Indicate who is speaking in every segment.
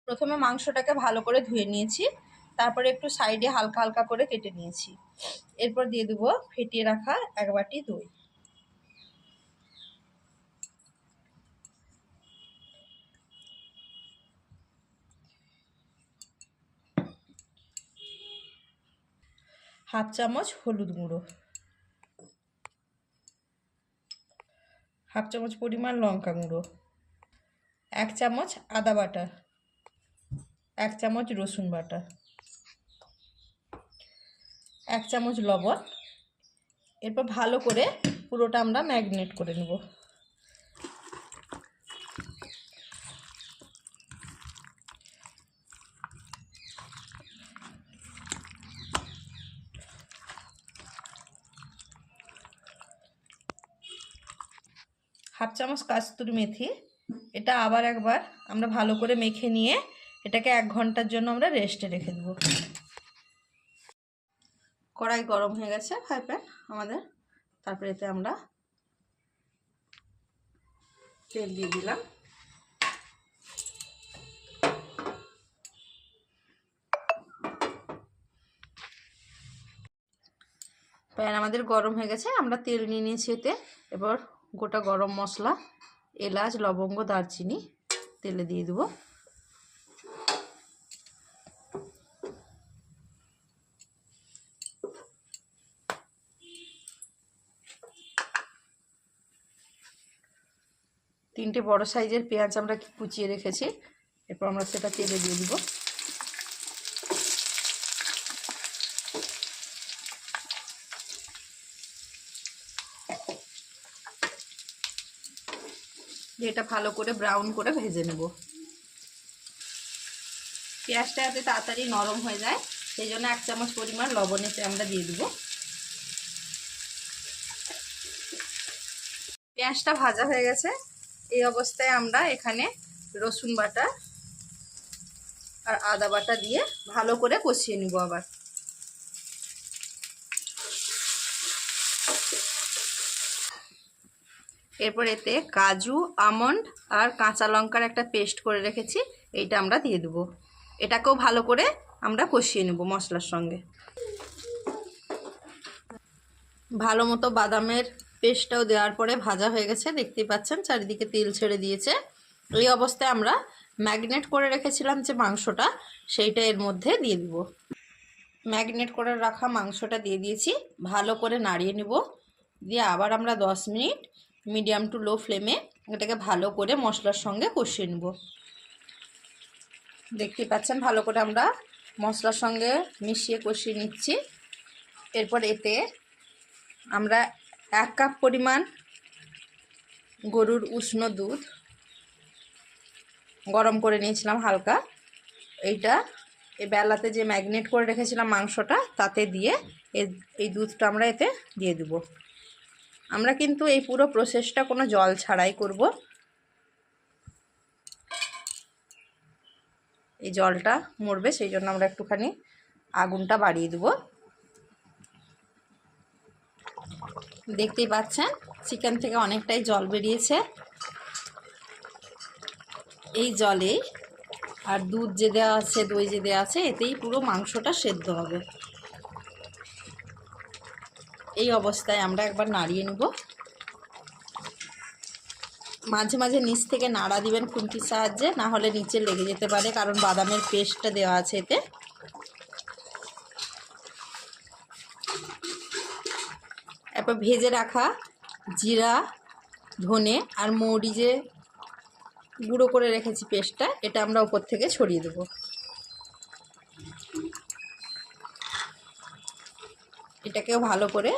Speaker 1: প্রথমে মাংসটাকে ভালো করে ধুয়ে নিয়েছি, তারপরে একটু সাইডে হালকা হালকা করে কেটে নিয়েছি। এরপর দিয়ে দেবো ফেটিয়ে রাখা 1 বাটি দই। হাফ চামচ হলুদ গুঁড়ো, হাফ চামচ পরিমাণ লঙ্কা গুঁড়ো, 1 চামচ আদা বাটা, 1 চামচ রসুন বাটা, 1 চামচ লবণ। এরপর ভালো করে পুরোটা আমরা ম্যারিনেট করে নেব। হাফ চামচ কাস্তুরি মেথি, এটা আবার একবার আমরা ভালো করে মেখে নিয়ে এটাকে 1 ঘন্টার জন্য আমরা রেস্টে রেখে দেব। কড়াই গরম হয়ে গেছে ফ্রাই প্যান আমাদের, তারপরে এতে আমরা তেল দিয়ে দিলাম। প্যান আমাদের গরম হয়ে গেছে, আমরা তেল নিয়ে নিয়েছি এতে। এবার গোটা গরম মশলা, এলাচ, লবঙ্গ, দারচিনি তেলে দিয়ে দেবো। তিনটে বড় সাইজের পেঁয়াজ আমরা কুচিয়ে রেখেছি, এরপর আমরা সেটা তেলে দিয়ে দিব। এটা ভালো করে ব্রাউন করে ভেজে নেব। পেঁয়াজটা যাতে তাড়াতাড়ি নরম হয়ে যায় সেই জন্য 1 চামচ পরিমাণ লবণ এতে আমরা দিয়ে দেব। পেঁয়াজটা ভাজা হয়ে গেছে, এই অবস্থায় আমরা এখানে রসুন বাটা আর আদা বাটা দিয়ে ভালো করে কষিয়ে নিব। আবার এরপর এতে কাজু, আমন্ড আর কাঁচা লঙ্কার একটা পেস্ট করে রেখেছি, এইটা আমরা দিয়ে দেব। এটাকেও ভালো করে আমরা কষিয়ে নেব মশলার সঙ্গে। ভালো মতো বাদামের পেস্টটাও দেওয়ার পরে ভাজা হয়ে গেছে, দেখতেই পাচ্ছেন চারিদিকে তেল ছেড়ে দিয়েছে। এই অবস্থায় আমরা ম্যারিনেট করে রেখেছিলাম যে মাংসটা, সেইটা এর মধ্যে দিয়ে দিব। ম্যারিনেট করে রাখা মাংসটা দিয়ে দিয়েছি, ভালো করে নাড়িয়ে নেব। দিয়ে আবার আমরা 10 মিনিট মিডিয়াম টু লো ফ্লেমে এটাকে ভালো করে মশলার সঙ্গে কষিয়ে নেব। দেখতে পাচ্ছেন ভালো করে আমরা মশলার সঙ্গে মিশিয়ে কষিয়ে নিচ্ছি। এরপর এতে আমরা 1 কাপ পরিমাণ গরুর উষ্ণ দুধ গরম করে নিয়েছিলাম হালকা, এইটা এই বেলাতে যে ম্যারিনেট করে রেখেছিলাম মাংসটা তাতে দিয়ে এই দুধটা আমরা এতে দিয়ে দেব। আমরা কিন্তু এই পুরো প্রসেসটা কোনো জল ছাড়াই করব। এই জলটা মরবে সেই জন্য আমরা একটুখানি আগুনটা বাড়িয়ে দেব। দেখতেই পাচ্ছেন চিকেন থেকে অনেকটাই জল বেরিয়েছে। এই জলে আর দুধ যে দেওয়া আছে, দই যে দেওয়া আছে, এতেই পুরো মাংসটা সেদ্ধ হবে। এই অবস্থায় আমরা একবার নাড়িয়ে নেব। মাঝে মাঝে নিচ থেকে নাড়া দিবেন খুন্তির সাহায্যে, না হলে নিচে লেগে যেতে পারে, কারণ বাদামের পেস্টটা দেওয়া আছে এতে। এরপর ভেজে রাখা জিরা, ধনে আর মৌরি যে গুঁড়ো করে রেখেছি পেস্টটা, এটা আমরা উপর থেকে ছড়িয়ে দেব। এটাকেও ভালো করে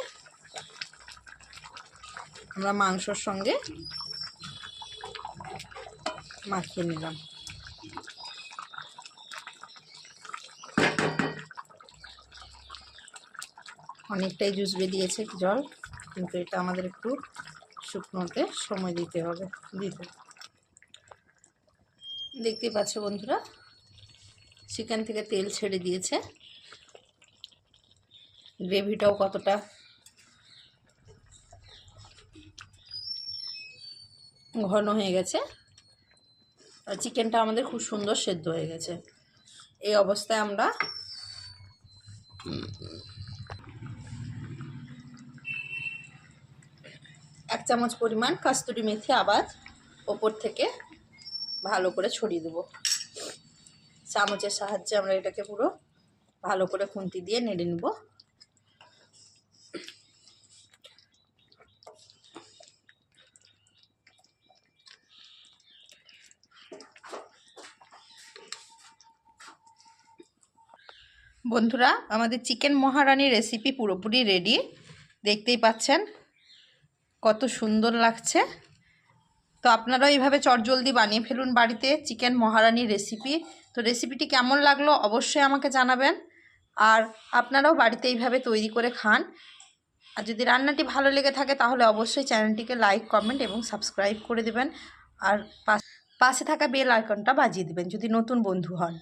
Speaker 1: আমরা মাংসর সঙ্গে মাখিয়ে নিলাম। অনেকটাই জুস বেরিয়েছে জল, কিন্তু এটা আমাদের একটু শুকনোতে সময় দিতে হবে। দেখতেই পাচ্ছ বন্ধুরা চিকেন থেকে তেল ছেড়ে দিয়েছে, গ্রেভিটাও কতটা ঘন হয়ে গেছে। আর চিকেনটা আমাদের খুব সুন্দর সেদ্ধ হয়ে গেছে। এই অবস্থায় আমরা এক চামচ পরিমাণ কাস্তুরি মেথি আবার ওপর থেকে ভালো করে ছড়িয়ে দেবো। চামচের সাহায্যে আমরা এটাকে পুরো ভালো করে খুন্তি দিয়ে নেড়ে নেব। বন্ধুরা, আমাদের চিকেন মহারানি রেসিপি পুরোপুরি রেডি। দেখতেই পাচ্ছেন কত সুন্দর লাগছে। তো আপনারাও এইভাবে চটজলদি বানিয়ে ফেলুন বাড়িতে চিকেন মহারানি রেসিপি। তো রেসিপিটি কেমন লাগলো অবশ্যই আমাকে জানাবেন, আর আপনারাও বাড়িতে এইভাবে তৈরি করে খান। আর যদি রান্নাটি ভালো লেগে থাকে তাহলে অবশ্যই চ্যানেলটিকে লাইক, কমেন্ট এবং সাবস্ক্রাইব করে দেবেন। আর পাশে থাকা বেল আইকনটা বাজিয়ে দেবেন যদি নতুন বন্ধু হন।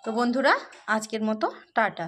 Speaker 1: তো বন্ধুরা, আজকের মতো টাটা।